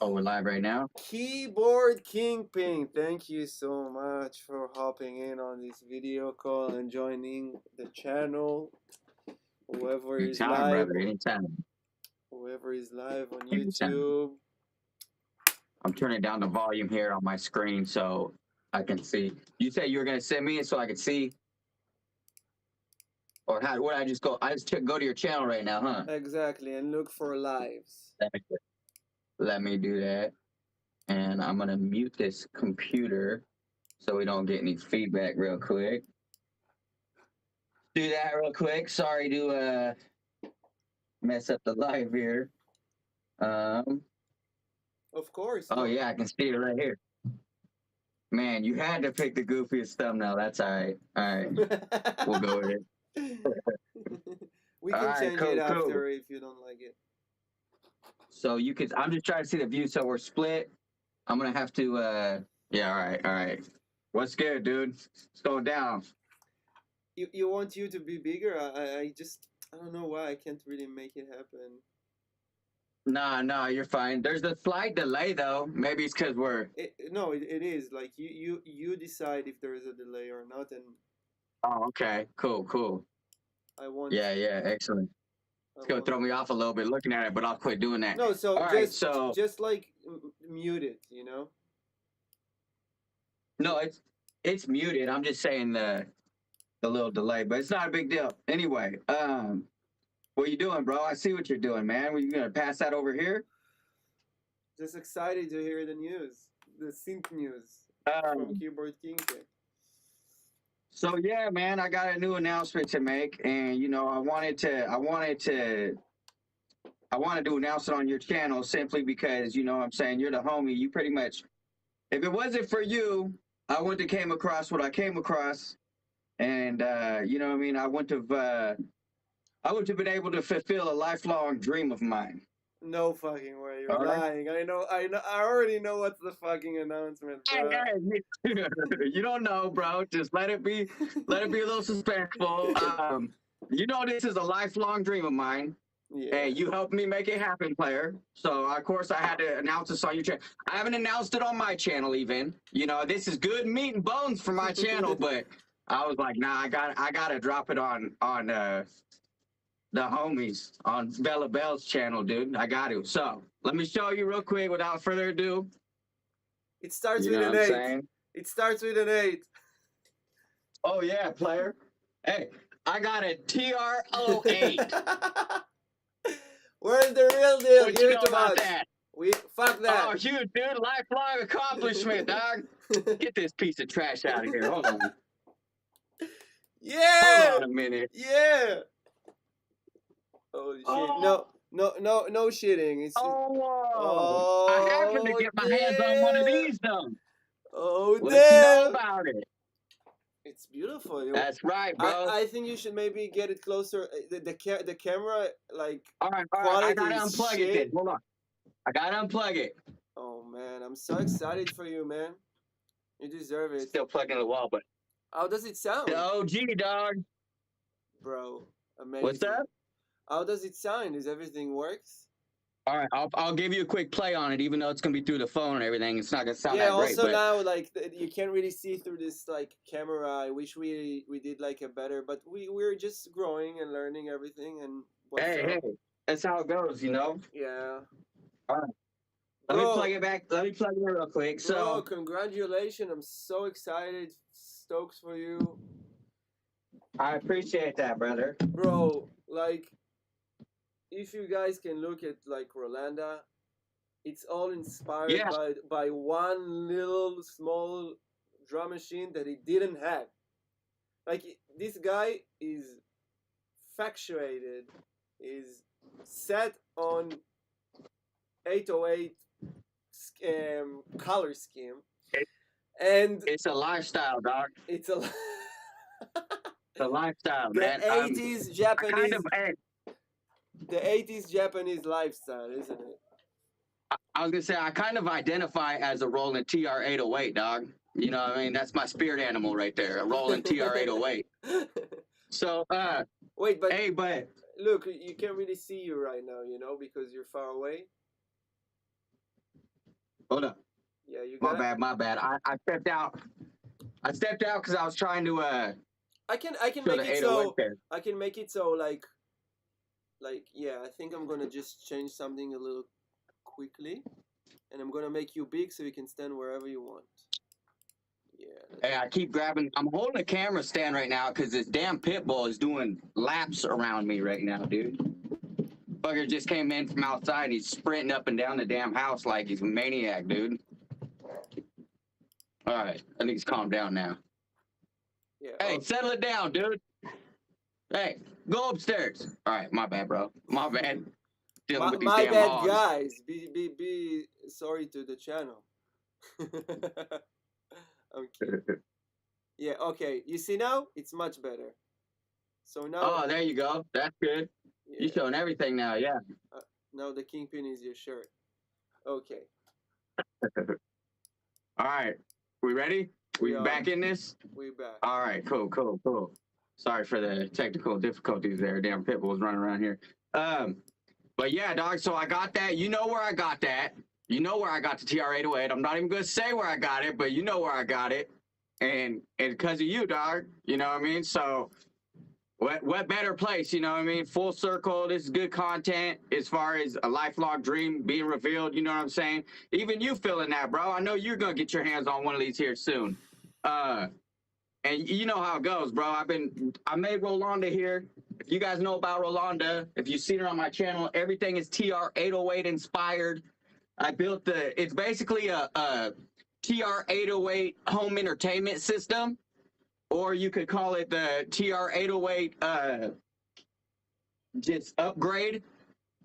Oh, we're live right now. Keyboard Kingpin, thank you so much for hopping in on this video call and joining the channel. Whoever is Anytime, live, brother. Anytime. whoever is live on Anytime. YouTube. I'm turning down the volume here on my screen so I can see. You said you were gonna send me it so I could see, or how? Would I just go? I just go to your channel right now, huh? Exactly, and look for lives. Let me do that, and I'm gonna mute this computer so we don't get any feedback real quick. Do that real quick. Sorry to mess up the live here. Of course. Oh yeah, I can see it right here. Man, you had to pick the goofiest thumbnail. That's all right. All right, we'll go with it. We All can right, change cool, it cool. after if you don't like it. So you could. I'm just trying to see the view. So we're split. I'm gonna have to. Yeah. All right. All right. What's good, dude? It's going down. You want you to be bigger? I just I don't know why I can't really make it happen. Nah, you're fine. There's a slight delay though. Maybe it's because we're. No, it is like you decide if there is a delay or not, and Oh, okay. Cool. I want. Yeah. Excellent. I It's gonna want. throw me off a little bit looking at it, but I'll quit doing that. No, so All right. So just like mute it, no, it's muted. I'm just saying the little delay, but it's not a big deal. Anyway, what you doing, bro? I see what you're doing, man. Were you gonna pass that over here? Just excited to hear the news, the sync news from Keyboard Kingpin. So yeah, man, I got a new announcement to make, and I wanted to announce it on your channel simply because what I'm saying, you're the homie. You pretty much, if it wasn't for you, I wouldn't have came across what I came across, and you know what I mean. I wouldn't have been able to fulfill a lifelong dream of mine. No fucking way, you're All right. lying. I know. I already know what's the fucking announcement, bro. You don't know, bro. Just let it be a little suspenseful. This is a lifelong dream of mine. Yeah. And you helped me make it happen, player. So of course I had to announce this on your channel. I haven't announced it on my channel even. This is good meat and bones for my channel, but I was like, nah, I gotta drop it on the homies on Bella Bell's channel, dude. I got to. So let me show you real quick without further ado. It starts with an 8. It starts with an 8. Oh yeah, player. Hey, I got a TR08. Where's the real deal? What Give you it know to about us. that? Fuck that. Oh, huge, dude. Lifelong accomplishment, dog. Get this piece of trash out of here. Hold on. Yeah. Hold on a minute. Yeah. Holy shit. Oh. No shitting. It's I happened to get my hands on one of these, though. Oh, What damn. you know about it? It's beautiful. That's right, bro. I think you should maybe get it closer. The camera, like, all right. quality I gotta is unplug shit. it then. Hold on. I gotta unplug it. Oh, man. I'm so excited for you, man. You deserve it. Still plugging the wall, but. How does it sound? The OG, dog. Bro, amazing. What's that? How does it sound? Is everything works? All right, I'll give you a quick play on it, even though it's gonna be through the phone and everything. It's not gonna sound yeah. that great. Also now, like, you can't really see through this like camera. I wish we did like a better, but we're just growing and learning everything. And hey, that's how it goes, Yeah. All right. Let me plug it back. Let me plug it in real quick. Bro, congratulations! I'm so excited, stoked for you. I appreciate that, brother. Bro, like, if you guys can look at like Rolanda, it's all inspired by one little small drum machine that he didn't have. Like, this guy is factuated, is set on 808 color scheme, and it's a lifestyle, dog. It's a lifestyle, the man. 80s Japanese. The 80s Japanese lifestyle, isn't it? I was gonna say I kind of identify as a rolling TR-808, dog. You know what I mean? That's my spirit animal right there, a rolling TR-808. So, wait, but hey, but look, you can't really see you right now, because you're far away. Hold up. Yeah, you My got. bad. My bad. I stepped out. I stepped out because I was trying to I can show make the it 808 so there. I can make it so like yeah. I think I'm gonna just change something a little quickly, and I'm gonna make you big so you can stand wherever you want. Yeah. Hey, I keep grabbing. I'm holding a camera stand right now because this damn pit bull is doing laps around me right now, dude. Bugger just came in from outside. He's sprinting up and down the damn house like he's a maniac, dude. All right, I think he's calmed down now. Yeah. Hey, Oh, settle it down, dude. Hey, go upstairs. All right, my bad, bro. My bad. Dealing with these my damn bad, hogs. guys. Be sorry to the channel. I'm kidding. Yeah. Okay. You see now? It's much better. So now, Oh, there you go. That's good. You yeah. showing everything now, yeah. Now the Kingpin is your shirt. Okay. All right, we ready? We We are. back in this? We back. All right, cool. Sorry for the technical difficulties there. Damn pit bulls running around here. But yeah, dog. So I got that. You know where I got that. You know where I got the TR-808. I'm not even gonna say where I got it, but you know where I got it, and because of you, dog. You know what I mean? So what better place? You know what I mean? Full circle. This is good content as far as a lifelong dream being revealed. You know what I'm saying? Even you feeling that, bro. I know you're gonna get your hands on one of these here soon. And you know how it goes, bro. I made Rolanda here. If you guys know about Rolanda, if you've seen her on my channel, everything is TR-808 inspired. I built it's basically a TR-808 home entertainment system, or you could call it the TR-808 just upgrade.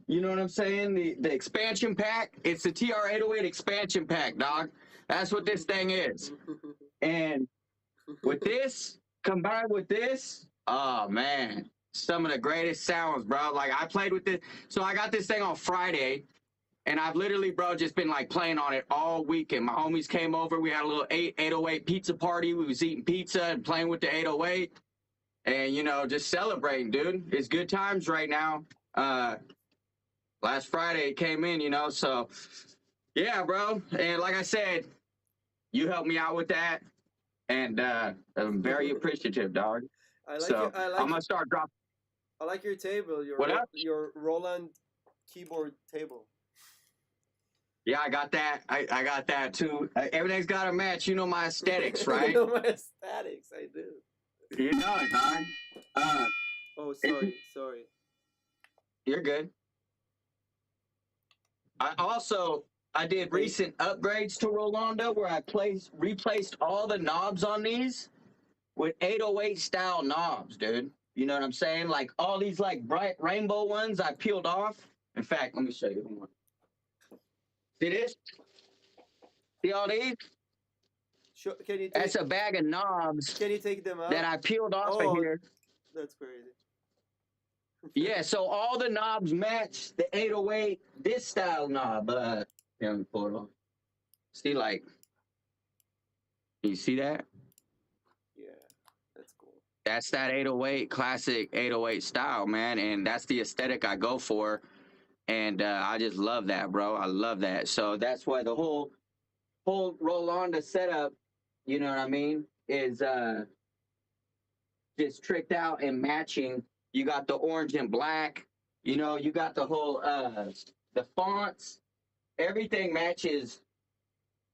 You know what I'm saying? The expansion pack. It's the TR-808 expansion pack, dog. That's what this thing is. And with this, combined with this, oh man, some of the greatest sounds, bro. Like I played with this. So I got this thing on Friday, and I've literally, bro, just been like playing on it all weekend. My homies came over. We had a little 808 pizza party. We was eating pizza and playing with the 808, and you know, just celebrating, dude. It's good times right now. Last Friday it came in, you know, so yeah, bro. And like I said, you helped me out with that, and I'm very appreciative, dog. I like So it. I I'm like gonna start dropping. I like your table. What up? Your Roland keyboard table. Yeah, I got that. I got that too. Everything's got to match. You know my aesthetics, You right? know my aesthetics. I do. You know it, dog. Oh, If sorry. you're good. I did Wait. recent upgrades to Rolanda where I replaced all the knobs on these with 808 style knobs, dude. You know what I'm saying? Like all these like bright rainbow ones I peeled off. In fact, let me show you one. See this? See all these? Can you That's take? a bag of knobs Can you take them that out? I peeled off of Oh, here. that's crazy. Yeah, so all the knobs match the 808 this style knob. Let me pull it off. See, like, you see that? Yeah, that's cool. That's that 808 classic 808 style, man, and that's the aesthetic I go for, and I just love that, bro. I love that. So that's why the whole Rolanda setup, you know what I mean, is just tricked out and matching. You got the orange and black, you know, you got the whole the fonts, everything matches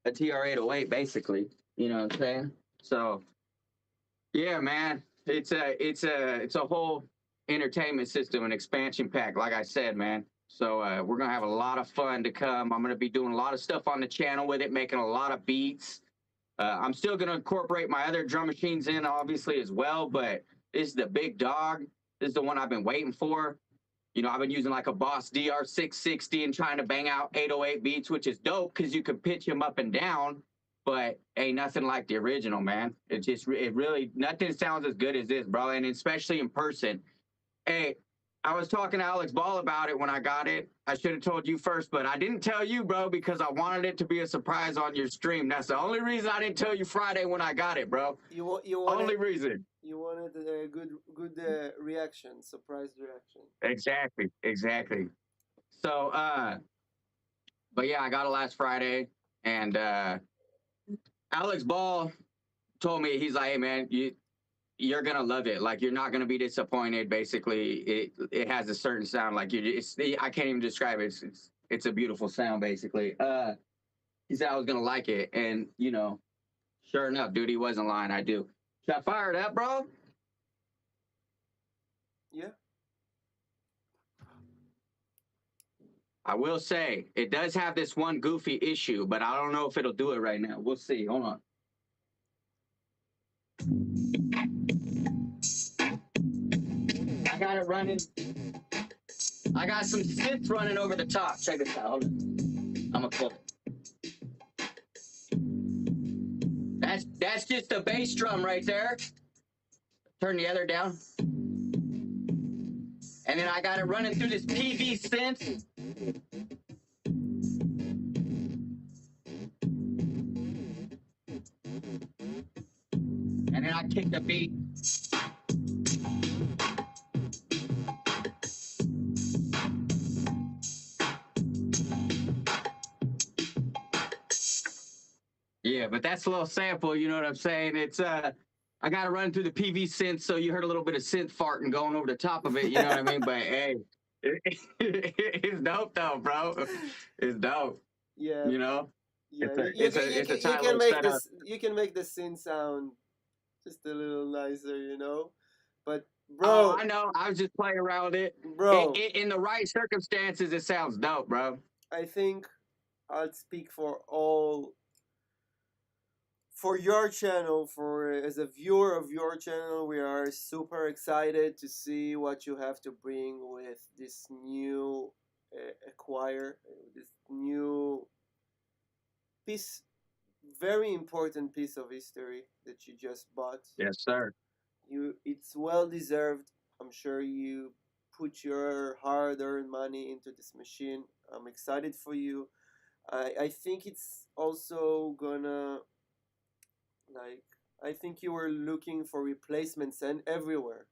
a TR-808 basically. You know what I'm saying? So yeah, man, it's a whole entertainment system, an expansion pack, like I said, man. So we're gonna have a lot of fun to come. I'm gonna be doing a lot of stuff on the channel with it, making a lot of beats. I'm still gonna incorporate my other drum machines in, obviously, as well. But this is the big dog. This is the one I've been waiting for. You know, I've been using like a Boss DR660 and trying to bang out 808 beats, which is dope because you can pitch them up and down, but ain't nothing like the original, man. It really, nothing sounds as good as this, bro. And especially in person. Hey, I was talking to Alex Ball about it when I got it. I should have told you first, but I didn't tell you, bro, because I wanted it to be a surprise on your stream. That's the only reason I didn't tell you Friday when I got it, bro. You Only reason. You wanted a good reaction, surprise reaction. Exactly. So, but yeah, I got it last Friday. And Alex Ball told me, he's like, hey man, you're gonna love it. Like you're not gonna be disappointed. Basically, it has a certain sound. Like I can't even describe it. It's a beautiful sound. Basically, he said I was gonna like it, and you know, sure enough, dude, he wasn't lying. I do. Should I fire it up, bro? Yeah. I will say it does have this one goofy issue, but I don't know if it'll do it right now. We'll see. Hold on. I got it running. I got some synths running over the top. Check this out. Hold on. I'm gonna pull it. That's just a bass drum right there. Turn the other down. And then I got it running through this PV synth. And then I kick the beat. Yeah, but that's a little sample, you know what I'm saying? It's I got to run through the PV synth, so you heard a little bit of synth farting going over the top of it, you know what I mean? But hey, it's dope though, bro. It's dope. Yeah. You know? Yeah. It's a tight You can little make setup. this. You can make the synth sound just a little nicer, you know. But bro, Oh, I know. I was just playing around with it. Bro, In the right circumstances, it sounds dope, bro. I think I'll speak for your channel, for as a viewer of your channel, we are super excited to see what you have to bring with this new acquire, this new piece, very important piece of history that you just bought. Yes, sir. It's well deserved. I'm sure you put your hard-earned money into this machine. I'm excited for you. I think it's also gonna, like, I think you were looking for replacements and everywhere,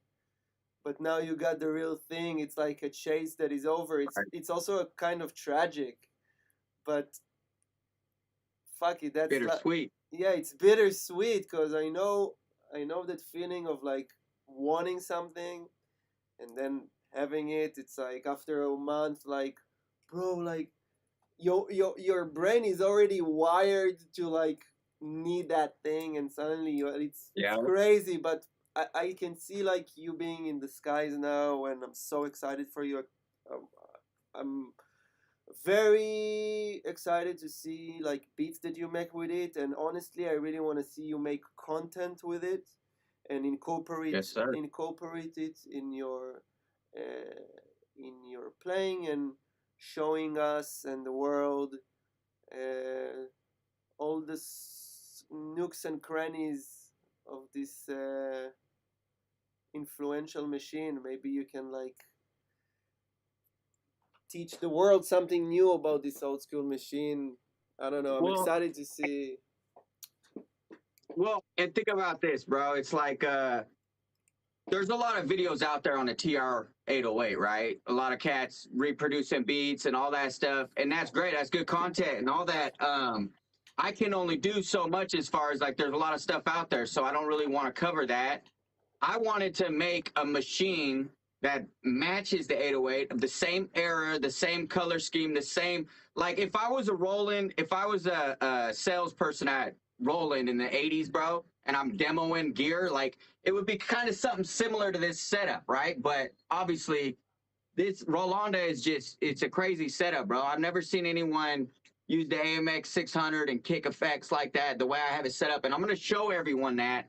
but now you got the real thing. It's like a chase that is over. It's also a kind of tragic, but fuck it, that's Bittersweet. yeah, it's bittersweet because I know that feeling of like wanting something and then having it. It's like after a month, like, bro, like your brain is already wired to like need that thing, and suddenly it's crazy. But I can see like you being in the skies now, and I'm so excited for you. I'm very excited to see like beats that you make with it, and honestly I really want to see you make content with it and incorporate it in your playing and showing us and the world all the nooks and crannies of this influential machine. Maybe you can like teach the world something new about this old school machine. I don't know. I'm excited to see. Well, and think about this, bro. It's like there's a lot of videos out there on the TR-808, right? A lot of cats reproducing beats and all that stuff, and that's great. That's good content and all that. I can only do so much as far as like there's a lot of stuff out there, so I don't really want to cover that. I wanted to make a machine that matches the 808 of the same era, the same color scheme, the same, like if I was a salesperson at Roland in the 80s, bro, and I'm demoing gear, like it would be kind of something similar to this setup, right? But obviously this Rolanda is it's a crazy setup, bro. I've never seen anyone use the AMX 600 and kick effects like that the way I have it set up. And I'm going to show everyone that.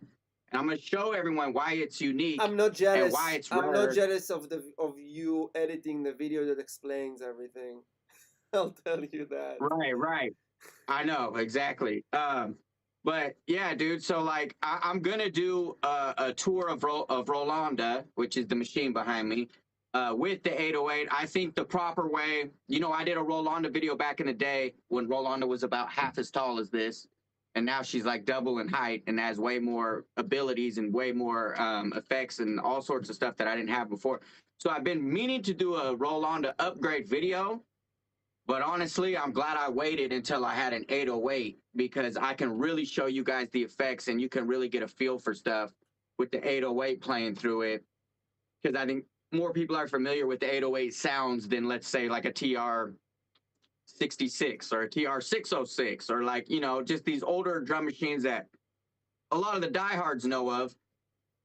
And I'm going to show everyone why it's unique. I'm not jealous. And why it's rare. I'm not jealous of you editing the video that explains everything. I'll tell you that. Right. I know, exactly. But yeah, dude. So like, I'm gonna do a tour of Rolanda, which is the machine behind me, with the 808. I think the proper way. You know, I did a Rolanda video back in the day when Rolanda was about half as tall as this. And now she's like double in height and has way more abilities and way more effects and all sorts of stuff that I didn't have before. So I've been meaning to do a Rolanda upgrade video. But honestly, I'm glad I waited until I had an 808 because I can really show you guys the effects and you can really get a feel for stuff with the 808 playing through it. Because I think more people are familiar with the 808 sounds than, let's say, like a TR 66 or a TR 606 or like, just these older drum machines that a lot of the diehards know of.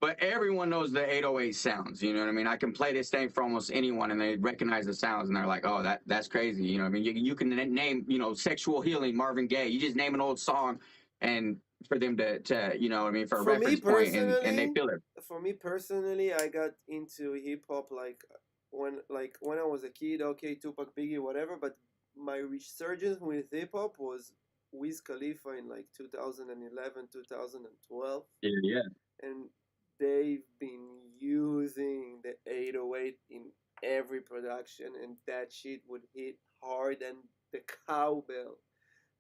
But everyone knows the 808 sounds. You know what I mean? I can play this thing for almost anyone, and they recognize the sounds, and they're like, "Oh, that's crazy." You know what I mean? You can name, "Sexual Healing," Marvin Gaye. You just name an old song, and for them to what I mean, for a For me reference point, and they personally, feel it. I got into hip hop like when I was a kid. Okay, Tupac, Biggie, whatever. But my resurgence with hip hop was Wiz Khalifa in like 2011, 2012, Yeah, yeah. and they've been using the 808 in every production, and that shit would hit hard. And the cowbell,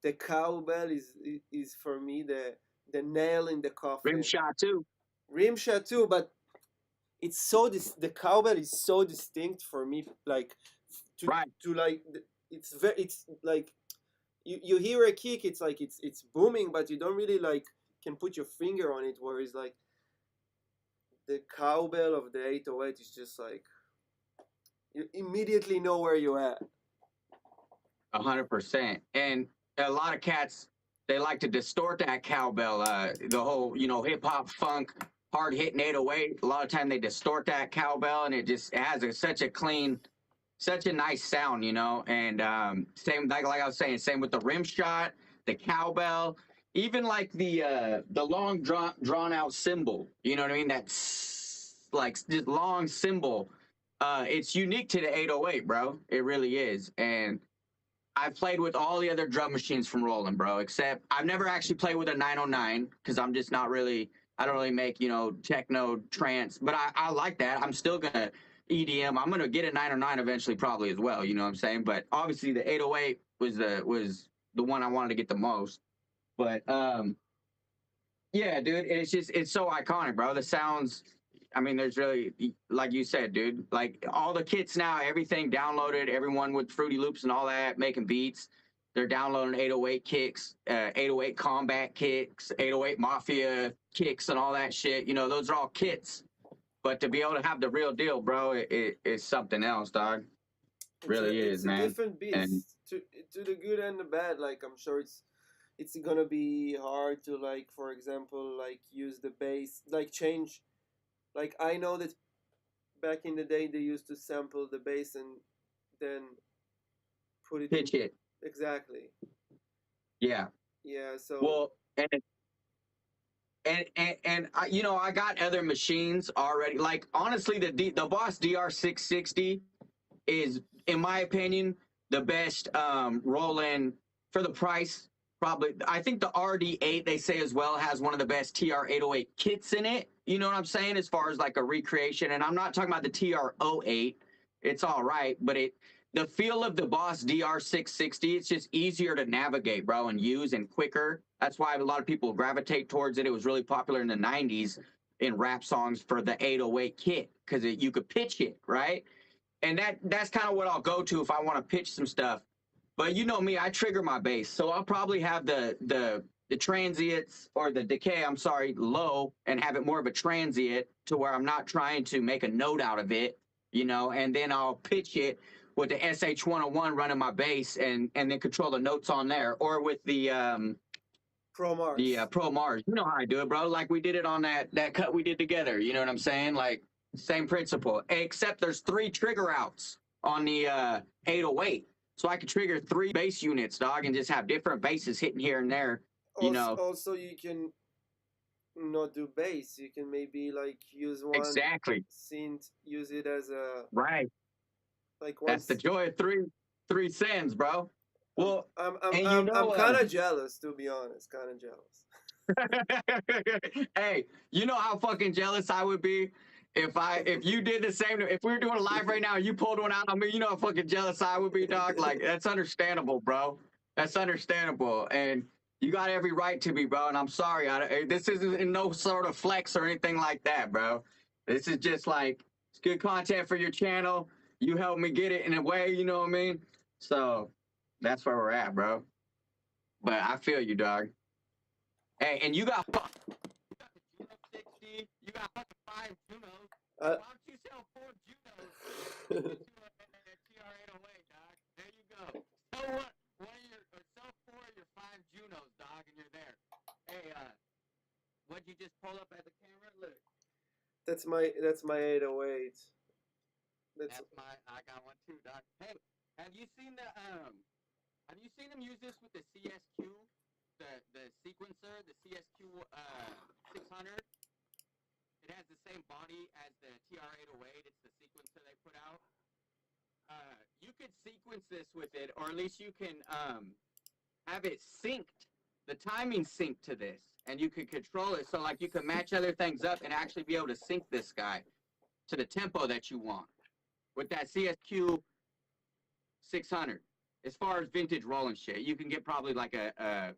the cowbell is for me the nail in the Rim coffin. shot too. Rimshot too, but it's so the cowbell is so distinct for me, like to Right. to like it's like you hear a kick, it's like it's booming, but you don't really like can put your finger on it. Whereas like the cowbell of the 808 is just like you immediately know where you're at. 100%. And a lot of cats, they like to distort that cowbell. The whole, hip hop, funk, hard hitting 808. A lot of time they distort that cowbell, and it has such a clean, such a nice sound, And same like I was saying, same with the rim shot, the cowbell, even like the long drawn out cymbal. You know what I mean? That's like this long cymbal. It's unique to the 808, bro. It really is, and I've played with all the other drum machines from Roland, bro, except I've never actually played with a 909 because I'm just not really, I don't really make, techno trance, but I like that. I'm still going to EDM. I'm going to get a 909 eventually probably as well, you know what I'm saying? But obviously the 808 was the one I wanted to get the most. But yeah, dude, it's so iconic, bro. The sounds, I mean, there's really, like you said, dude, like all the kits now, everything downloaded, everyone with Fruity Loops and all that, making beats. They're downloading 808 kicks, 808 combat kicks, 808 mafia kicks, and all that shit. Those are all kits. But to be able to have the real deal, bro, it's something else, dog. Really It's is, a man. different beast And to the good and the bad. Like I'm sure it's gonna be hard to like, for example, like use the bass, like change. Like I know that back in the day they used to sample the bass and then put it in pitch it. exactly. Yeah. Yeah. So Well, and I got other machines already. Like honestly, the Boss DR660 is, in my opinion, the best Roland for the price. Probably, I think the RD8 they say as well has one of the best TR808 kits in it. You know what I'm saying? As far as like a recreation, and I'm not talking about the TR08. It's all right, but the feel of the Boss DR660, it's just easier to navigate, bro, and use and quicker. That's why a lot of people gravitate towards it. It was really popular in the 90s in rap songs for the 808 kit because you could pitch it, right? And that's kind of what I'll go to if I want to pitch some stuff. But you know me, I trigger my bass, so I'll probably have the transients or the decay, I'm sorry, low, and have it more of a transient to where I'm not trying to make a note out of it, and then I'll pitch it with the SH101 running my bass and then control the notes on there, or with the Pro Mars. Pro Mars. You know how I do it, bro. Like we did it on that cut we did together. You know what I'm saying? Like same principle, except there's 3 trigger outs on the 808. So I could trigger 3 bass units, dog, and just have different basses hitting here and there. Also, you can not do bass. You can maybe like use one Exactly. synth, use it as a Right. like That's the joy of three sends, bro. Well, I'm kind of jealous, to be honest. Kind of jealous. Hey, you know how fucking jealous I would be if you did the same. If we were doing a live right now and you pulled one out on me, you know how fucking jealous I would be, dog. Like that's understandable, bro. That's understandable, and you got every right to be, bro. And I'm sorry, this isn't in no sort of flex or anything like that, bro. This is just like it's good content for your channel. You helped me get it in a way, you know what I mean? So That's where we're at, bro. But I feel you, dog. Hey, and you got the Juno 60. You got fucking 5 Junos. Uh, Why don't you sell 4 Junos and get you a TR-808, dog? There you go. Sell one of your, or sell 4 of your 5 Junos, dog, and you're there. Hey, what'd you just pull up at the camera? Look. that's my 808. That's my. I got one too, dog. Hey, have you seen the Have you seen them use this with the CSQ, the sequencer, the CSQ 600? It has the same body as the TR-808. It's the sequencer they put out. You could sequence this with it, or at least you can have it synced, the timing synced to this, and you can control it. So like you can match other things up and actually be able to sync this guy to the tempo that you want with that CSQ 600. As far as vintage rolling shit, you can get probably like a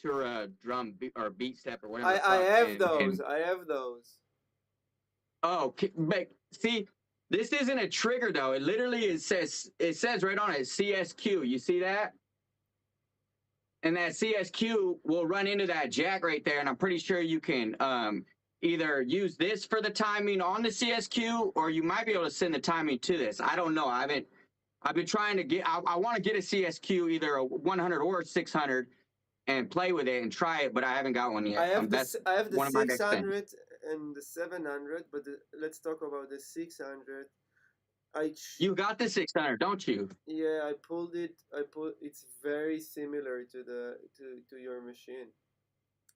Tura drum or beat step or whatever. I have those. I have those. Oh, but see, this isn't a trigger though. It literally it says right on it CSQ. You see that? And that CSQ will run into that jack right there, and I'm pretty sure you can either use this for the timing on the CSQ, or you might be able to send the timing to this. I don't know. I've been trying to get. I want to get a CSQ, either a 100 or a 600, and play with it and try it, but I haven't got one yet. I have the one of my 600 and the 700, but let's talk about the 600. You got the 600, don't you? Yeah, I pulled it. It's very similar to your machine.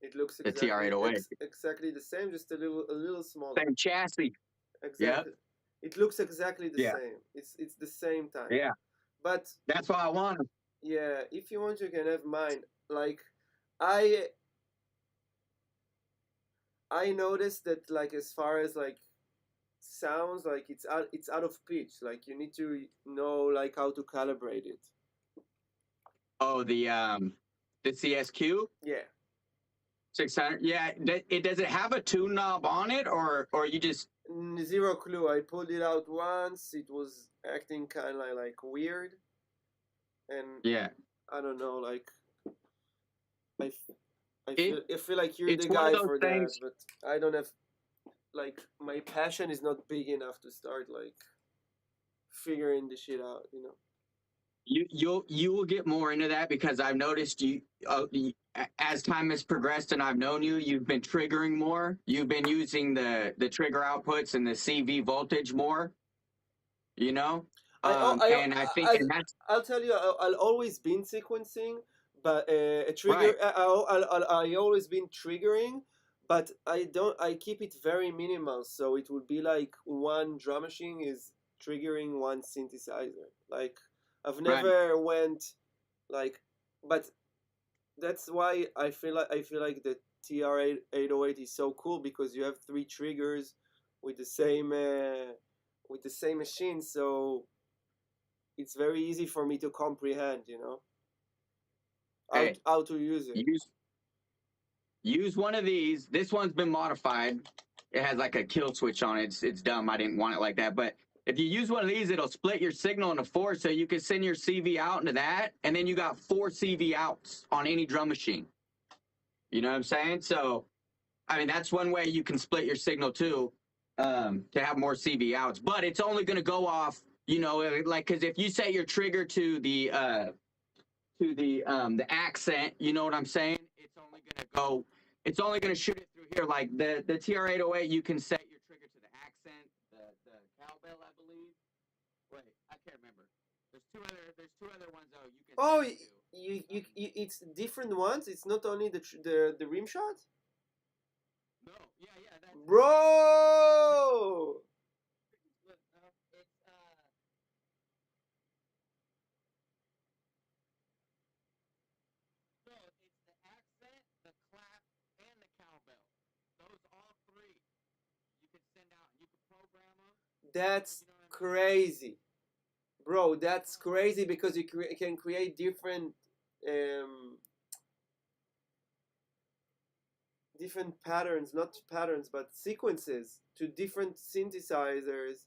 It looks exactly, the TR-808. Exactly the same, just a little smaller. Same chassis. Exactly. Yep. It looks exactly the same. It's the same time. Yeah. But that's why I want them. Yeah, if you want, you can have mine. Like, I noticed that, like, as far as like sounds, like it's out of pitch. Like, you need to know like how to calibrate it. Oh, the CSQ? Yeah. 600. Yeah, does it have a tune knob on it, or you just zero clue. I pulled it out once. It was acting kind of like weird, and yeah, I don't know. Like, I feel like you're the guy for that, but I don't have, like, my passion is not big enough to start like figuring the shit out. You know. You will get more into that, because I've noticed you as time has progressed and I've known you, you've been triggering more. You've been using the trigger outputs and the CV voltage more. You know, and I think I'll tell you, I'll always been sequencing, but a trigger. Right. I always been triggering, but I keep it very minimal. So it would be like one drum machine is triggering one synthesizer. Like, I've never went like, but that's why I feel like the TR-808 is so cool, because you have 3 triggers with the same machine, so it's very easy for me to comprehend, you know, how to use it. Use one of these. This one's been modified. It has like a kill switch on it. It's dumb. I didn't want it like that, but if you use one of these, it'll split your signal into 4, so you can send your CV out into that, and then you got 4 CV outs on any drum machine. You know what I'm saying? So, I mean, that's one way you can split your signal too, to have more CV outs. But it's only going to go off, you know, like, because if you set your trigger to the accent, you know what I'm saying? It's only going to shoot it through here. Like the TR-808, you can set your trigger to the accent, the cowbell, I believe. Wait, I can't remember. There's two other ones though. You can. Oh, it's different ones. It's not only the rim shot. No, yeah, that's bro. That's crazy, bro. That's crazy, because you can create different patterns, not patterns, but sequences to different synthesizers,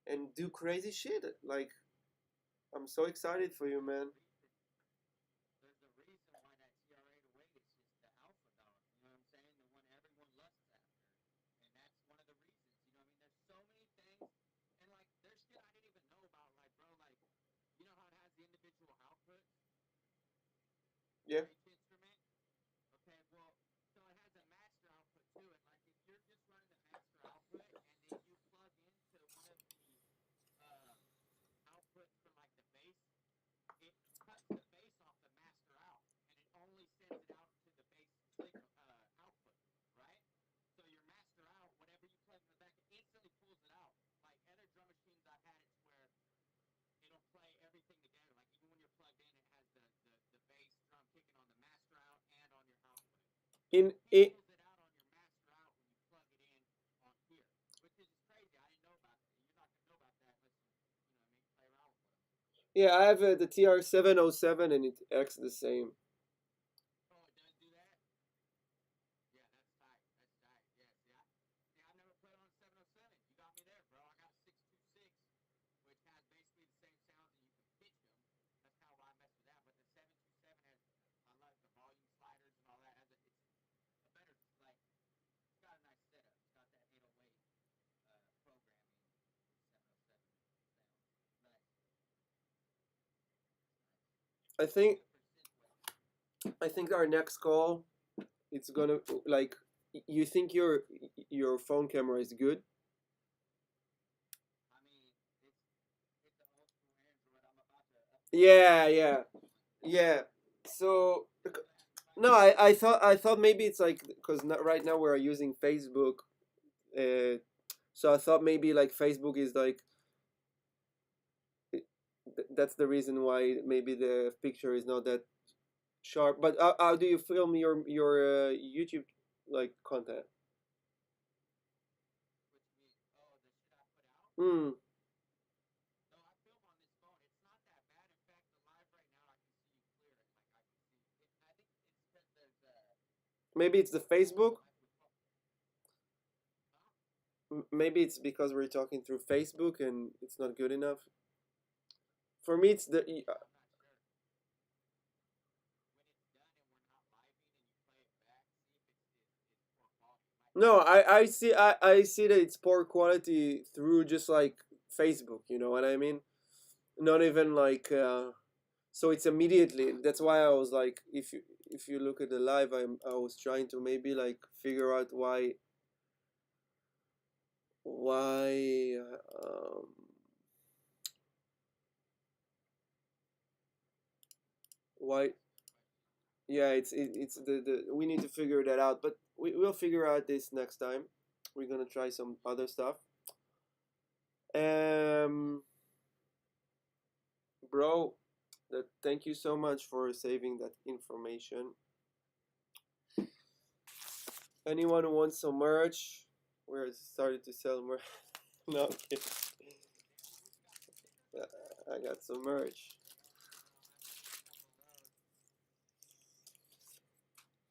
and do crazy shit. Like, I'm so excited for you, man. Yeah. Okay, well, so it has a master output to it. Like if you're just running the master output and then you plug into one of the uh, outputs for like the bass, it cuts the bass off the master out and it only sends it out to the bass signal output, right? So your master out, whatever you plug in the back, it instantly pulls it out. Like other drum machines I've had, it's where it'll play everything together. Like even when you're plugged in, it has the bass drum kicking on the master out and on your output. In He it. pulls it out on your master out when you plug it in on here, which is crazy. I didn't know about that. You're not gonna know about that unless you play around with them. Yeah, I have the TR-707 and it acts the same. Oh, it does do that. Yeah, that's tight. That's tight. Yeah, see, I've never played on a 707. You got me there, bro. I got a 626, which has basically the same sounds and you can pitch them. That's kind of why I messed with that. But the 727 has, I like the volume sliders and all that. It's a better, like, it's got a nice setup. It's got that 808 programming with 707 sound. Nice. I think I think our next call, it's gonna like, you think your phone camera is good? I mean, it's the old school Android. I'm about to upgrade Yeah, yeah, yeah. So no, I thought maybe it's like, because right now we're using Facebook, so I thought maybe like Facebook is like, that's the reason why maybe the picture is not that sharp. But how do you film your YouTube like content? which means, oh, the shit I put out. Hmm. No, I film on this phone. It's not that bad. In fact, the live right now, I can see you clear. Like I can see. I think it's because there's Maybe it's the Facebook. live with phone. Huh? Maybe it's because we're talking through Facebook and it's not good enough. For me, it's the I'm not sure. When it's done and we're not living and you play it back, see if it's poor quality. It might be no. poor I quality. see. I see that it's poor quality through just like Facebook. You know what I mean? Not even like. So it's immediately. That's why I was like, if you look at the live, I was trying to maybe like figure out why why. Yeah, it's the we need to figure that out, but we'll figure out this next time. We're gonna try some other stuff. Um, bro, thank you so much for saving that information. Anyone who wants some merch, we're started to sell merch. No, I'm kidding. I got some merch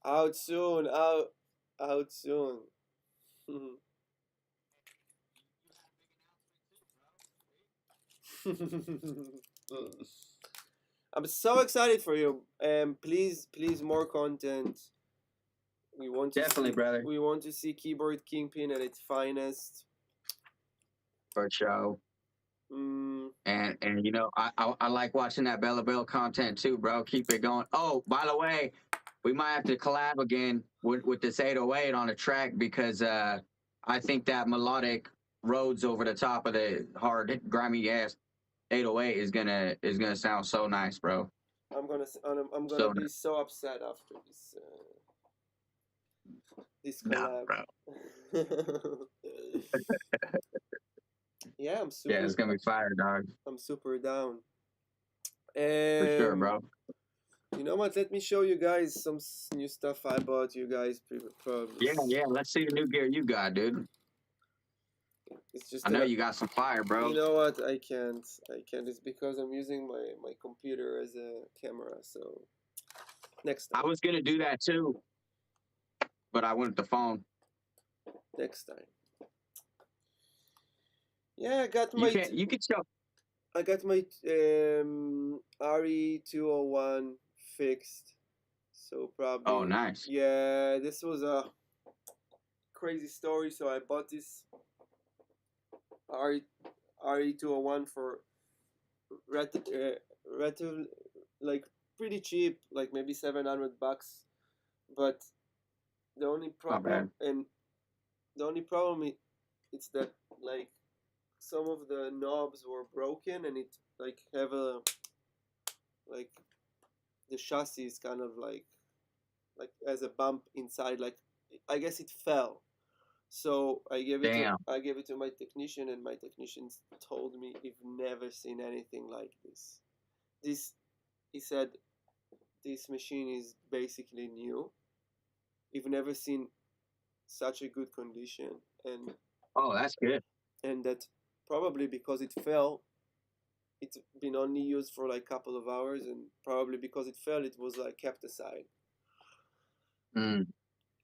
out soon. Out soon. You had a big announcement too, bro. Sweet. I'm so excited for you. Please, more content. We want to Definitely, see brother. we want to see Keyboard Kingpin at its finest. For sure. Mm, And I like watching that Bella Bell content too, bro. Keep it going. Oh, by the way, we might have to collab again with this 808 on a track because I think that melodic Rhodes over the top of the hard grimy ass 808 is gonna sound so nice, bro. I'm gonna So be so upset after this nah, collab. bro. Yeah, Yeah, it's gonna be fire, dog. I'm super down. For sure, Um, bro. you know what? Let me show you guys some new stuff I bought you guys. Probably. Yeah, yeah. Let's see the new gear you got, dude. It's just I that know you got some fire, bro. you know what? I can't. I can't. It's because I'm using my computer as a camera. So next I time. was gonna do that too, but I went with the phone. Next time. Yeah, You can show. I got my RE201 fixed. So Oh, probably, nice. yeah, this was a crazy story. So I bought this RE RE201 for ret, uh, ret like pretty cheap, like maybe $700. But the only Not problem bad. and the only problem it's that like some of the knobs were broken and it like have a like the chassis is kind of like as a bump inside, like I guess it fell. So Damn. I gave it to my technician, and my technicians told me you've never seen anything like this. This he said this machine is basically new. You've never seen such a good condition, Oh, that's good. and that probably because it fell, it's been only used for like a couple of hours, and probably because it fell, it was like kept aside. Mm,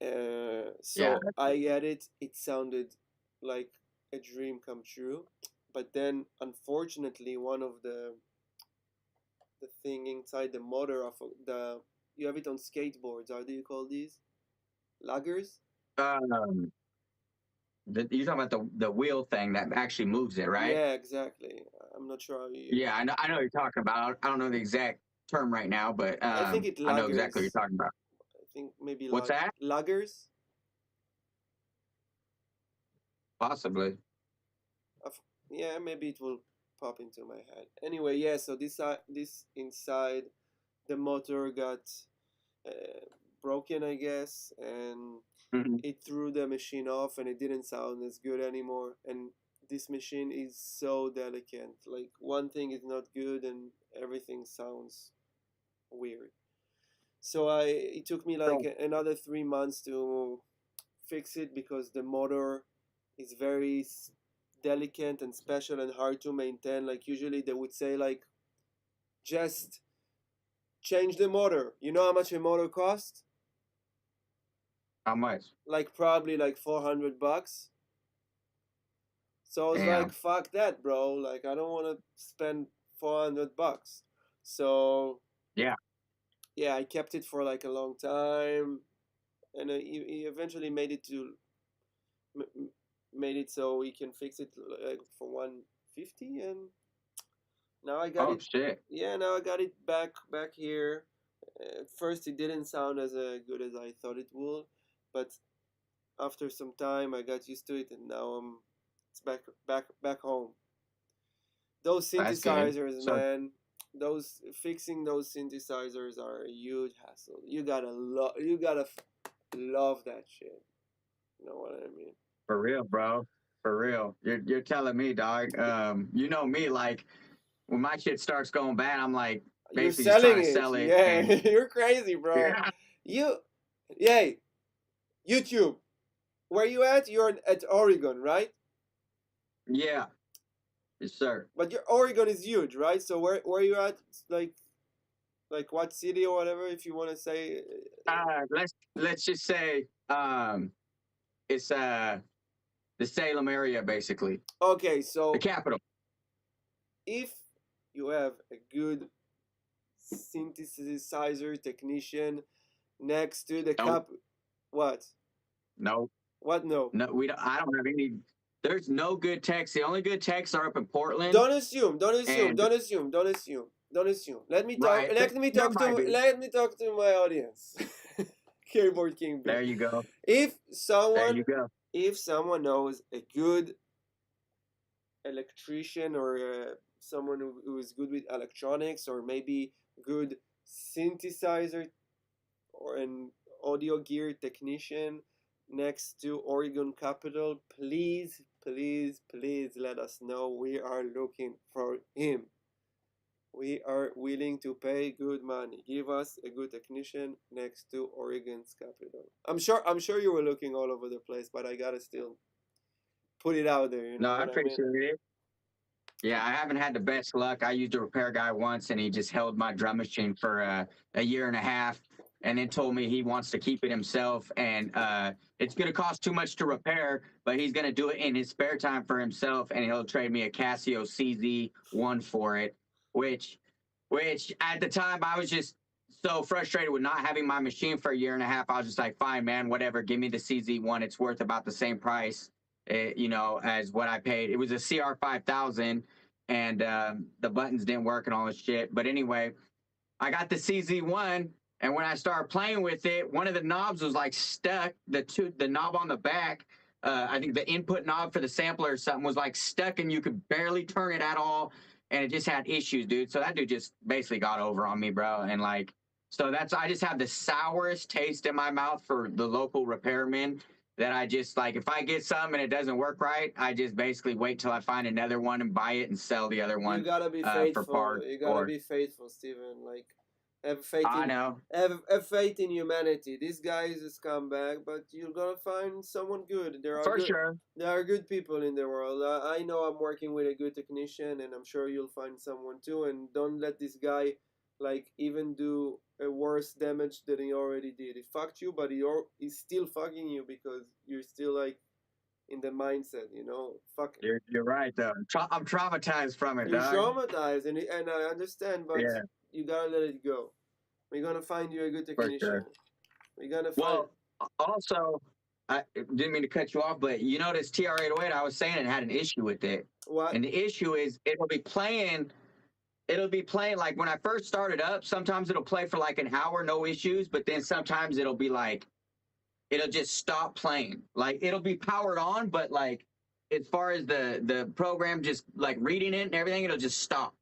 yeah. So I get it. It sounded like a dream come true, but then unfortunately, one of the thing inside the motor of the you have it on skateboards. How do you call these? Luggers? Um, you're talking about the wheel thing that actually moves it, right? Yeah, exactly. I'm not sure how you. Yeah, I know. I know what you're talking about. I don't know the exact term right now, but I think it I know exactly what luggers. you're talking about. I think maybe What's that? luggers. Possibly. Yeah, maybe it will pop into my head. Anyway, yeah. So this inside the motor got uh, broken, I guess, and Hmm. it threw the machine off, and it didn't sound as good anymore. And this machine is so delicate. Like one thing is not good, and everything sounds weird. So it took me like So, another 3 months to fix it because the motor is very delicate and special and hard to maintain. Like usually they would say like just change the motor. You know how much a motor costs? how much? Like probably like $400. So I was like, Damn. fuck that, bro. Like I don't want to spend $400. So Yeah. yeah, I kept it for like a long time, and he eventually made it so we can fix it like for 150, and now I got Oh it. shit. Yeah, now I got it back here. At first, it didn't sound as good as I thought it would, but after some time, I got used to it, and now it's back home. Those That's good. synthesizers, So man. Those fixing those synthesizers are a huge hassle. You gotta love that shit. You know what I mean? for real, bro. For real. You're telling me, dog. You know me, like when my shit starts going bad, I'm like You're basically just trying selling to it. sell it Yeah, and you're crazy, bro. yeah. You, yay, YouTube. Where you at? You're at Oregon, right? Yeah. Yes, sir. But your Oregon is huge, right? So where you at? Like what city or whatever, if you want to say. Let's just say it's the Salem area basically. Okay, The so capital. if you have a good synthesizer technician next to the Nope. cap, what? Nope. What? No. No, we don't I don't have any there's no good techs. The only good techs are up in Portland Don't assume. Don't assume. and Don't assume. Don't assume. Don't assume. Let me talk. right. There might be. Let me talk to my audience. Keyboard Kingpin. There you go. If There someone you go. if someone knows a good electrician or someone who is good with electronics or maybe good synthesizer or an audio gear technician next to Oregon Capital, please let us know. We are looking for him. We are willing to pay good money. Give us a good technician next to Oregon's capital. I'm sure you were looking all over the place, but I gotta still put it out there. You No, know I what I mean? appreciate it. Yeah, I haven't had the best luck. I used a repair guy once, and he just held my drum machine for a year and a half, and then told me he wants to keep it himself, and it's going to cost too much to repair, but he's going to do it in his spare time for himself, and he'll trade me a Casio CZ1 for it, which, which at the time I was just so frustrated with not having my machine for a year and a half. I was just like, fine, man, whatever. Give me the CZ1. It's worth about the same price as what I paid. It was a CR 5000, and the buttons didn't work and all this shit. But anyway, I got the CZ1, and when I started playing with it, one of the knobs was like stuck. The knob on the back, I think the input knob for the sampler or something was like stuck, and you could barely turn it at all, and it just had issues, dude. So that dude just basically got over on me, bro. And like, so that's I just have the sourest taste in my mouth for the local repairmen. That I just like, if I get some and it doesn't work right, I just basically wait till I find another one and buy it and sell the other You one gotta be for faithful. parts. You gotta Or be faithful, Steven. Like, have faith I in know. have faith in humanity. This guy is a scumbag, but you're gonna find someone good. For sure. There are good people in the world. I know I'm working with a good technician, and I'm sure you'll find someone too. And don't let this guy like even do a worse damage than he already did. He fucked you, but he's still fucking you because you're still like in the mindset, you know. Fuck. You're right though. I'm traumatized from it, You're dog. traumatized, and I understand, but Yeah, you gotta let it go. We're gonna find you a good for technician. sure. We're gonna find. Well, also, I didn't mean to cut you off, but you notice TR-808, I was saying it had an issue with it. What? And the issue is it'll be playing like when I first started up, sometimes it'll play for like an hour, no issues, but then sometimes it'll be like it'll just stop playing. Like it'll be powered on, but like as far as the program just like reading it and everything, it'll just stop.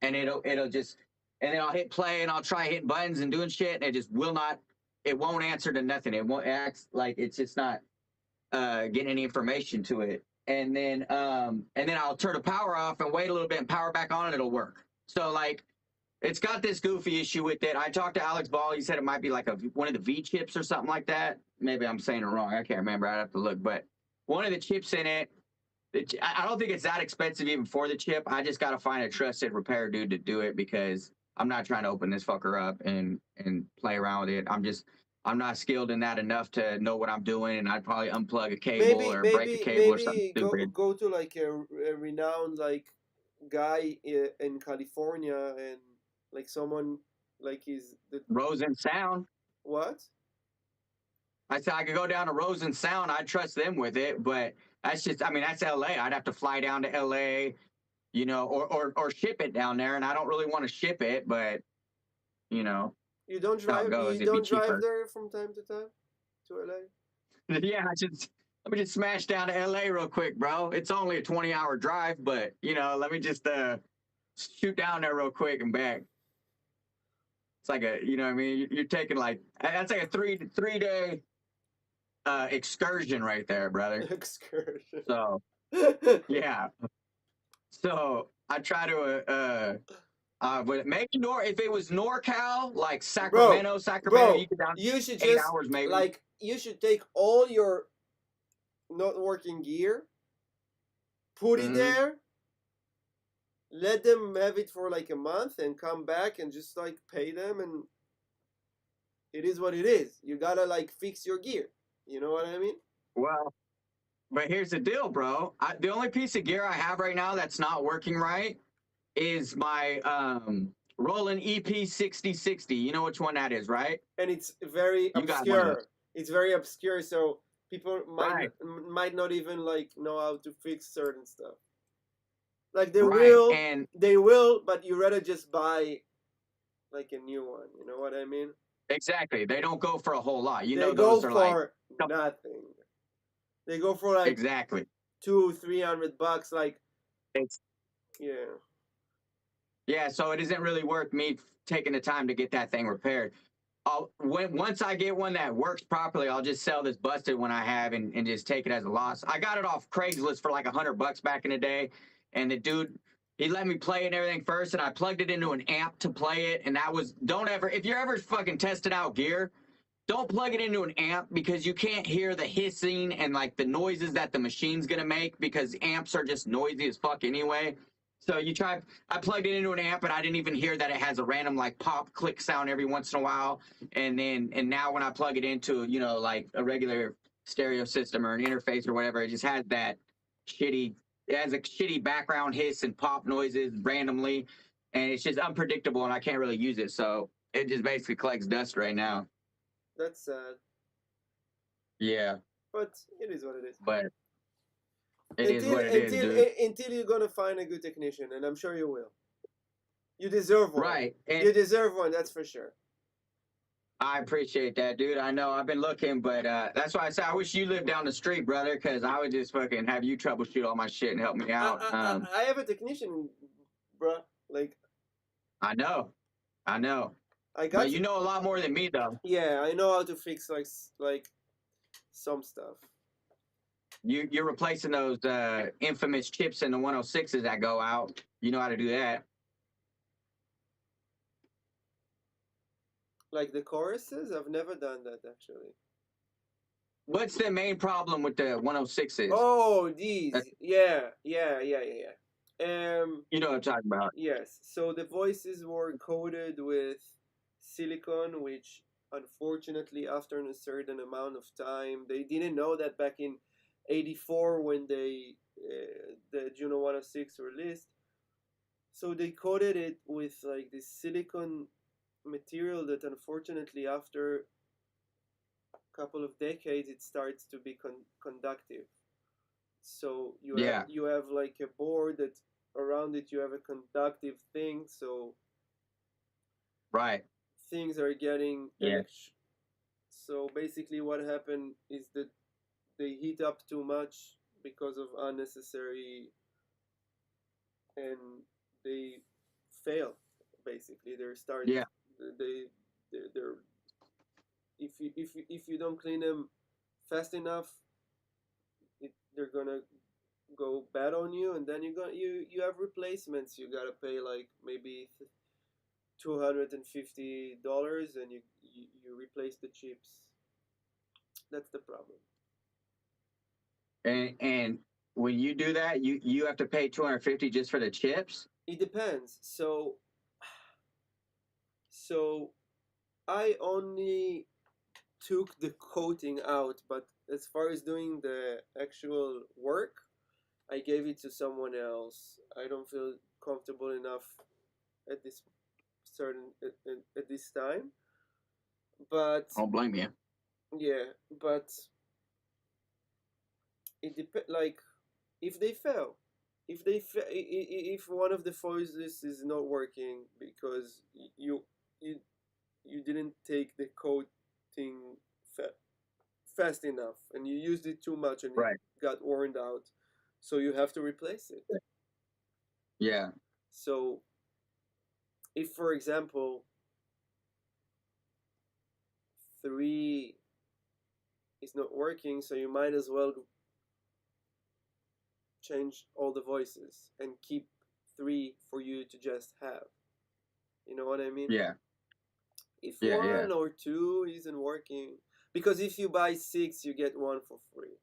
And it'll just and then I'll hit play and I'll try hitting buttons and doing shit and it just will not it won't answer to nothing. It won't act like it's just not getting any information to it. And then I'll turn the power off and wait a little bit and power back on and it'll work. So like it's got this goofy issue with it. I talked to Alex Ball. He said it might be like one of the V chips or something like that. Maybe I'm saying it wrong. I can't remember. I'd have to look. But one of the chips in it, I don't think it's that expensive even for the chip. I just got to find a trusted repair dude to do it because I'm not trying to open this fucker up and play around with it. I'm not skilled in that enough to know what I'm doing, and I'd probably unplug a cable or break a cable or something stupid. go to like a renowned like guy in California and like someone like he's the Rosen Sound. what? I said I could go down to Rosen Sound. I'd trust them with it, but that's just, I mean, that's LA. I'd have to fly down to LA, you know, or ship it down there, and I don't really want to ship it, but you know You don't how it drive. goes. You It'd be don't drive cheaper. there from time to LA. Yeah, let me just smash down to LA real quick, bro. It's only a 20-hour drive, but you know, let me just shoot down there real quick and back. It's like a, you know what I mean? You're taking like that's like a three-day excursion right there, brother. Excursion. So yeah. So I try to but maybe if it was NorCal, like Sacramento, you could down You should 8 hours maybe. like you should take all your not working gear, put it there, let them have it for like a month, and come back and just like pay them, and it is what it is. You gotta like fix your gear. You know what I mean? Well, but here's the deal, bro. The only piece of gear I have right now that's not working right is my Roland EP 6060. You know which one that is, right? And it's very obscure. It's very obscure, so people might not even like know how to fix certain stuff. Like they will, but you rather just buy like a new one. You know what I mean? Exactly. They don't go for a whole lot. You they know, go those are for like nothing. They go for like exactly $200-300. Like it's yeah. So it isn't really worth me taking the time to get that thing repaired. Once I get one that works properly, I'll just sell this busted one I have and just take it as a loss. I got it off Craigslist for like $100 back in the day, and the dude he let me play it and everything first, and I plugged it into an amp to play it, and that was if you're ever fucking testing out gear, don't plug it into an amp because you can't hear the hissing and like the noises that the machine's gonna make because amps are just noisy as fuck anyway. So I plugged it into an amp and I didn't even hear that it has a random like pop click sound every once in a while. And now when I plug it into, you know, like a regular stereo system or an interface or whatever, it just has that it has a shitty background hiss and pop noises randomly. And it's just unpredictable and I can't really use it. So it just basically collects dust right now. That's sad. Yeah. But it is what it is. But it is what it is, dude. Until you're gonna find a good technician, and I'm sure you will. You deserve one. Right. And You deserve one, that's for sure. I appreciate that, dude. I know I've been looking, but that's why I said I wish you lived down the street, brother, because I would just fucking have you troubleshoot all my shit and help me out. I have a technician, bruh. Like, I know, I know, I but got you you. know a lot more than me, though. Yeah, I know how to fix like some stuff. You're replacing those infamous chips in the 106s that go out. You know how to do that. Like the choruses, I've never done that actually. What's the main problem with the 106s? Oh, these. Yeah. You know what I'm talking about. Yes. So the voices were coated with silicone, which unfortunately, after a certain amount of time, they didn't know that back in '84 when the Juno 106 released. So they coated it with like this silicone material that unfortunately after a couple of decades it starts to be conductive. So you have like a board that around it you have a conductive thing, so right, things are getting so basically what happened is that they heat up too much because of unnecessary, and they fail. Basically they're starting they're if you don't clean them fast enough, they're gonna go bad on you, and then you have replacements. You gotta pay like maybe $250, and you replace the chips. That's the problem. And when you do that, you have to pay 250 just for the chips. It depends. So I only took the coating out, but as far as doing the actual work, I gave it to someone else. I don't feel comfortable enough at this at this time. But I don't blame you. yeah, but it depends. Like if they fail, if one of the voices is not working because you you didn't take the coating fast enough and you used it too much and it got worn out, so you have to replace it. Yeah. So if for example 3 is not working, so you might as well change all the voices and keep 3 for you to just have. You know what I mean? Yeah. If one or 2 isn't working, because if you buy 6, you get 1 for free.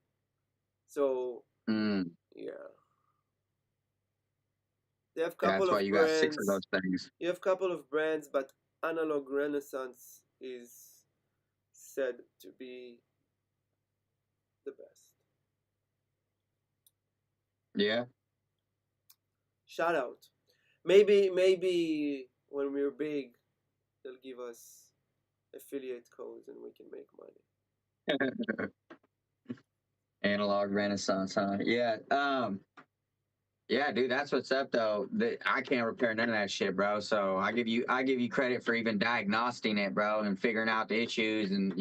So yeah, they have couple that's why of you brands. got 6 of those things. You have couple of brands, but Analog Renaissance is said to be the best. Yeah. Shout out. Maybe when we're big, they'll give us affiliate codes and we can make money. Analog Renaissance, huh? Yeah. Yeah, dude, that's what's up though. I can't repair none of that shit, bro. So I give you credit for even diagnosing it, bro, and figuring out the issues and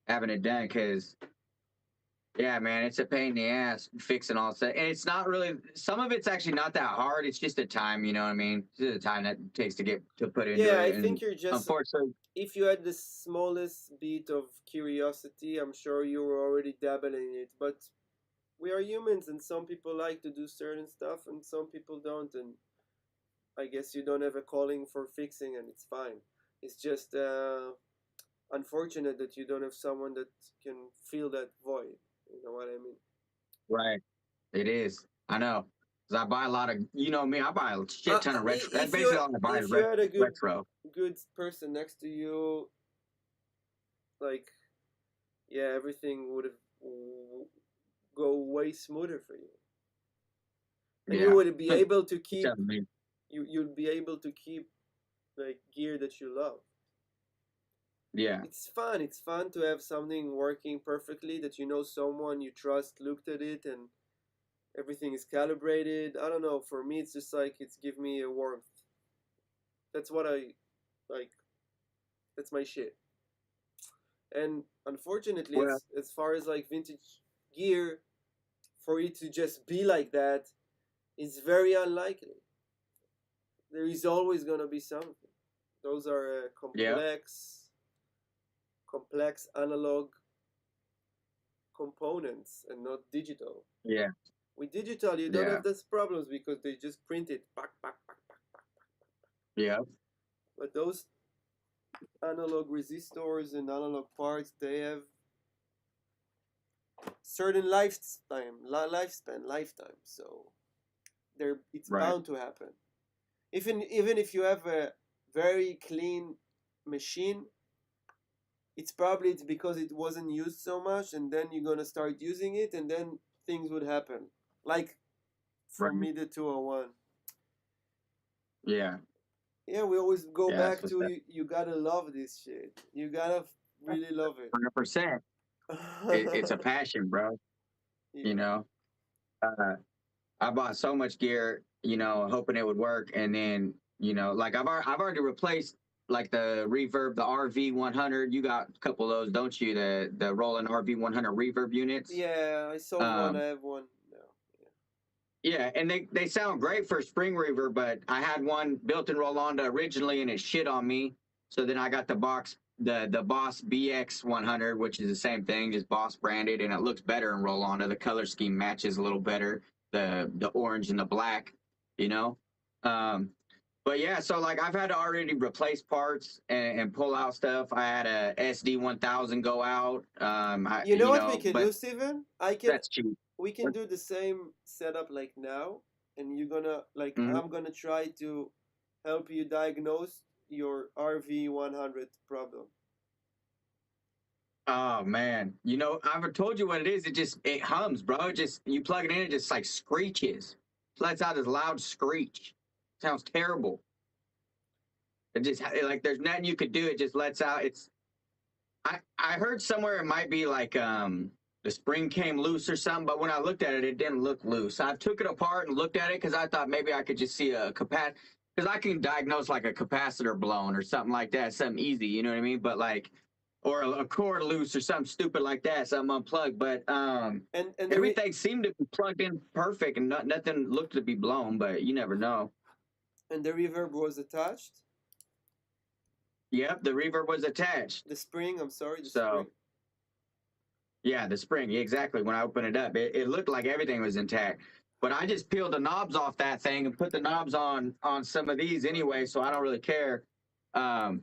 having it done. Because yeah, man, it's a pain in the ass fixing all that. And it's not really. Some of it's actually not that hard. It's just the time, you know what I mean? It's just the time that it takes to put into it. Yeah, I think you're just. Unfortunately, if you had the smallest bit of curiosity, I'm sure you were already dabbling in it. But we are humans, and some people like to do certain stuff, and some people don't. And I guess you don't have a calling for fixing, and it's fine. It's just unfortunate that you don't have someone that can fill that void. You know what I mean? Right. It is. I know. Because I buy a lot of, me, I buy a shit ton of retro. That's basically all I buy is retro. Good person next to you, like, yeah, everything would go way smoother for you. And you would be able to keep, you'd be able to keep, like, gear that you love. Yeah. It's fun to have something working perfectly, that someone you trust looked at it and everything is calibrated. I don't know, for me it's just like it's give me a warmth. That's what I like. That's my shit. And unfortunately, Well, as far as like vintage gear, for it to just be like that is very unlikely. There is always gonna be something. Those are yeah, complex analog components and not digital. yeah, With digital, you don't yeah, have those problems because they just print it, back, back, back, back. yeah, But those analog resistors and analog parts, they have certain lifetime. So it's right. bound to happen. Even if you have a very clean machine, it's because it wasn't used so much, and then you're gonna start using it, and then things would happen. Like for Right. me, the 201. Yeah. Yeah, we always go Yeah. That's back what's to up. you gotta love this shit. You gotta really love it. 100%. It's a passion, bro. You Yeah. know, uh, I bought so much gear, hoping it would work. And then, like I've already replaced like the reverb, the RV 100. You got a couple of those, don't you? The Roland RV 100 reverb units. Yeah, I sold one, I Um, have one now. yeah, and they sound great for spring reverb, but I had one built in Rolanda originally, and it shit on me. So then I got the Boss BX 100, which is the same thing, just Boss branded, and it looks better in Rolanda. The color scheme matches a little better, the orange and the black, you know. Um, but yeah, so like I've had to already replace parts and pull out stuff. I had a SD 1000 go out. You know what we can But do, Steven? I can that's cheap. We can do the same setup like now, and you're gonna like Mhm. I'm gonna try to help you diagnose your RV 100 problem. Oh man, I've told you what it is. It hums, bro. You plug it in, it just like screeches. It lets out this loud screech. Sounds terrible. It just like there's nothing you could do. It just lets out. I heard somewhere it might be like the spring came loose or something, but when I looked at it, it didn't look loose. I took it apart and looked at it because I thought maybe I could just see a capacitor, because I can diagnose like a capacitor blown or something like that, something easy, you know what I mean? But like, or a cord loose or something stupid like that, something unplugged. But And everything seemed to be plugged in perfect and nothing looked to be blown, but you never know. the reverb was attached. Yep, the reverb was attached. The spring, I'm sorry, the spring. So yeah, the spring, exactly. When I opened it up, it looked like everything was intact. But I just peeled the knobs off that thing and put the knobs on some of these anyway, so I don't really care. Um,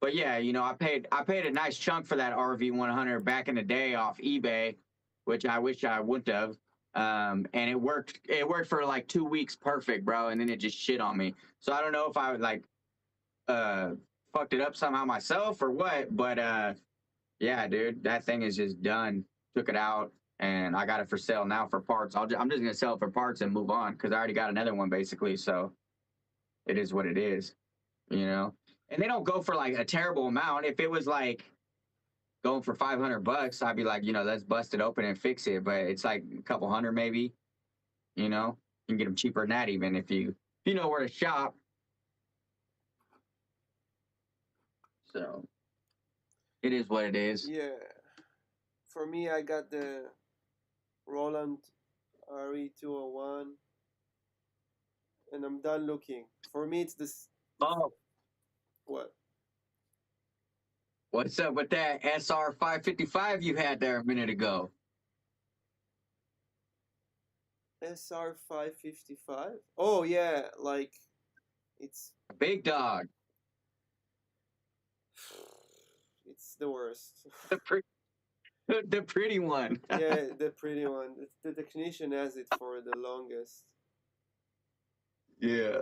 but yeah, I paid a nice chunk for that RV 100 back in the day off eBay, which I wish I wouldn't have. And it worked. It worked for like 2 weeks, perfect, bro. And then it just shit on me. So I don't know if I would like uh fucked it up somehow myself or what, but yeah, dude, that thing is just done. Took it out, and I got it for sale now for parts. I'm just gonna sell it for parts and move on because I already got another one basically. So it is what it is, you know. And they don't go for like a terrible amount. If it was like going for $500, I'd be like, let's bust it open and fix it. But it's like a couple hundred maybe. You know, you can get them cheaper than that even if you know where to shop. So it is what it is. Yeah. For me, I got the Roland RE 201, and I'm done looking. For me, it's this. Oh, What? what's up with that SR 555 you had there a minute ago? SR 555? Oh yeah, like it's Big dog. it's the worst. The pretty, the pretty one. Yeah, the pretty one. The technician has it for the longest. Yeah.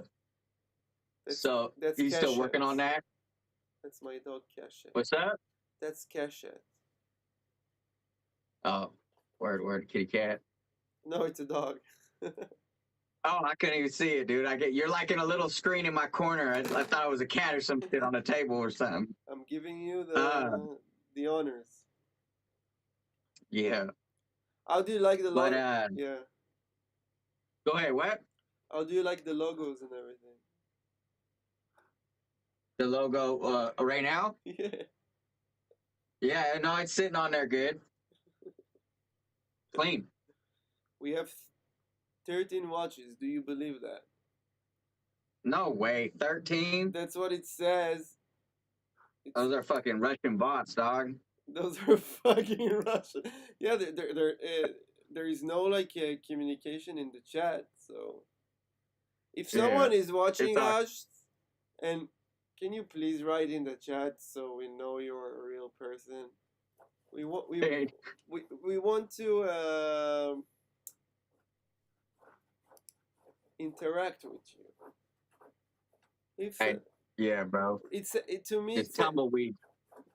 That's So that's you still Cachet. working on that? That's my dog Cachet. What's up? That's Cachet. Oh, word, kitty cat. No, it's a dog. Oh, I couldn't even see it, dude. You're like in a little screen in my corner. I thought it was a cat or some shit on a table or something. I'm giving you Uh, the honors. yeah. How do you like the But logo? Yeah. go ahead. What? How do you like the logos and everything? The logo right now? Yeah. Yeah, no, it's sitting on there good. Clean. We have 13 watches. Do you believe that? No way. 13? That's what it says. Those are fucking Russian bots, dog. Those are fucking Russian. Yeah, there is no like communication in the chat. So if Yeah. someone is It's watching all us, and can you please write in the chat so we know you're a real person? We want we want to interact with you. If hey, yeah, bro. to me It's tumbleweed.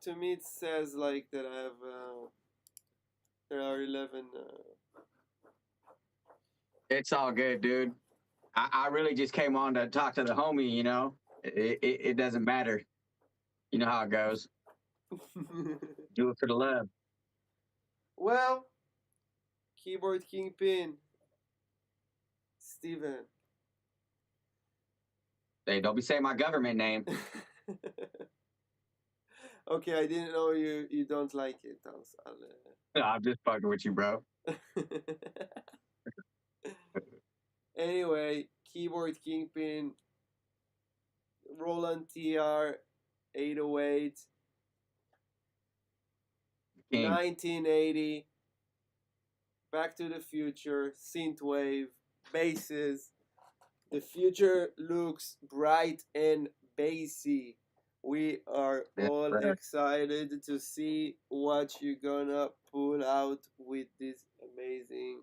it says like that I have there are 11. It's all good, dude. I really just came on to talk to the homie, you know? It doesn't matter. You know how it goes. Do it for the love. Well, keyboard Kingpin, Steven. Hey, don't be saying my government name. Okay, I didn't know you don't like it. No, I'm just fucking with you, bro. Anyway, keyboard Kingpin, Roland TR 808, King. 1980, Back to the Future, synthwave, basses. The future looks bright and bassy. We are Yeah, all brother. excited to see what you're gonna pull out with this amazing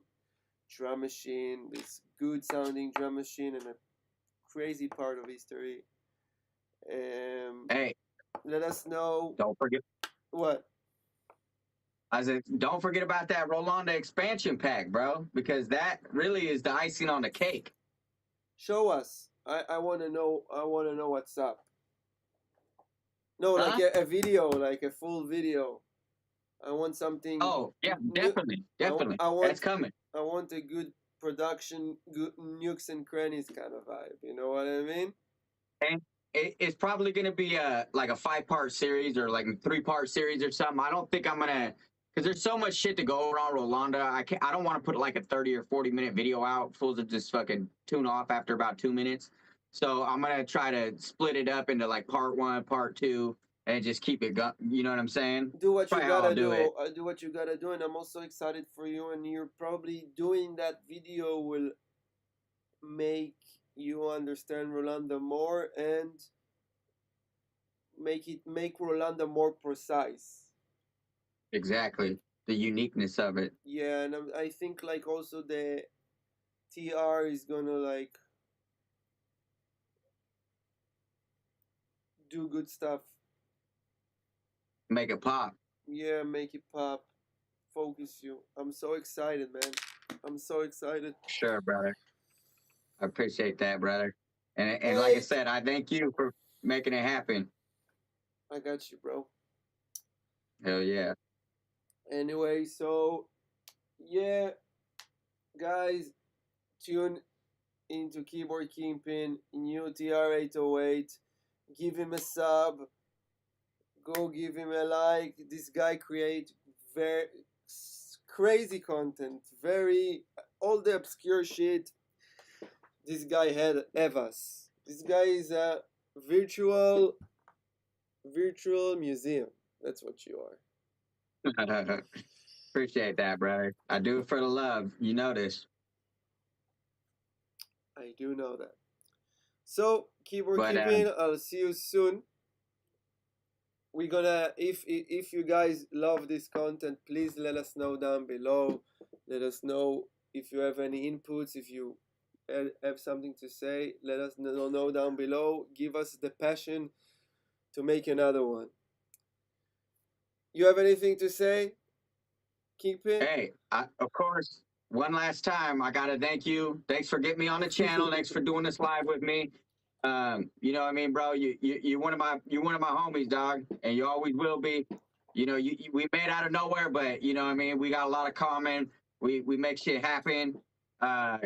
drum machine, this good sounding drum machine, and a crazy part of history. Hey, Let us know don't forget. what. I said, don't forget about that Rolanda expansion pack, bro, because that really is the icing on the cake. Show us. I want to know. I want to know what's up. No, Huh? like a video, like a full video. I want something. Oh, yeah, definitely. Definitely. That's coming. I want a good production, good nukes and crannies kind of vibe. You know what I mean? And it's probably going to be like a 5-part series or like a 3-part series or something. I don't think I'm going to, because there's so much shit to go around Rolanda. I don't want to put like a 30 or 40-minute video out. Fools will just fucking tune off after about 2 minutes. So I'm going to try to split it up into like part 1, part 2, and just keep it going. You know what I'm saying? Do what Probably you how I'll gotta do do. it. Do what you gotta do, and I'm also excited for you. And you're probably doing that video will make you understand Rolanda more and make Rolanda more precise. Exactly. The uniqueness of it. Yeah, and I think like also the TR is gonna like do good stuff. Make it pop. Yeah, make it pop. Focus you. I'm so excited, man. I'm so excited. Sure, brother. I appreciate that, brother. And Hey. like I said, I thank you for making it happen. I got you, bro. Hell yeah. Anyway, so yeah, guys, tune into Keyboard Kingpin, new TR808. Give him a sub. Go give him a like. This guy create very crazy content. Very all the obscure shit. This guy had Evas. This guy is a virtual museum. That's what you are. Appreciate that, brother. I do it for the love. You know this. I do know that. So, Keyboard But, Keeping, I'll see you soon. We're gonna, if you guys love this content, please let us know down below. Let us know if you have any inputs, if you have something to say. Let us know down below. Give us the passion to make another one. You have anything to say, Kingpin? Hey, of course, one last time, I gotta thank you. Thanks for getting me on the channel. Thanks for doing this live with me. You know what I mean, bro? You're one of my homies, dog, and you always will be. You know, we made out of nowhere, but you know what I mean. We got a lot of common. We make shit happen.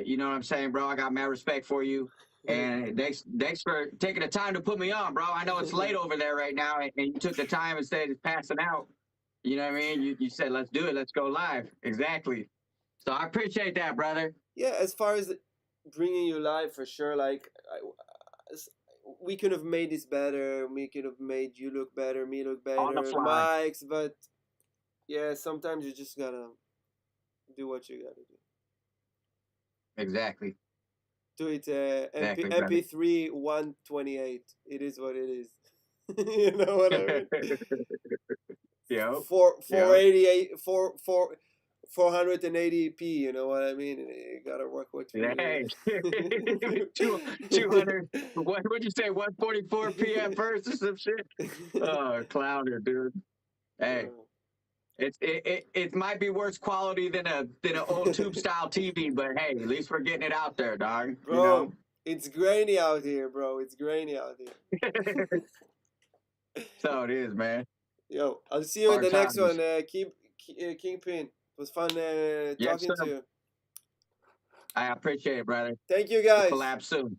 You know what I'm saying, bro? I got mad respect for you. And thanks for taking the time to put me on, bro. I know it's late over there right now, and you took the time instead of passing out. You know what I mean? You said, let's do it. Let's go live. Exactly. So I appreciate that, brother. Yeah, as far as bringing you live, for sure. Like, we could have made this better. We could have made you look better, me look On the better, fly. mics. But yeah, sometimes you just gotta do what you gotta do. Exactly. Do it. Exactly, MP3 128. It is what it is. You know what I mean? Yo. 488 480p. You know what I mean? You gotta work with Hey, 200. What'd you say? 144 p.m. first or some shit? Oh, clowner, dude. Hey, it might be worse quality than an old tube style TV, but hey, at least we're getting it out there, dog. Bro, you know? It's grainy out here, bro. It's grainy out here. So it is, man. Yo, I'll see you in Hard the next times. one. Kingpin. It was fun Yes, talking sir. to you. I appreciate it, brother. Thank you, We'll guys. collab soon.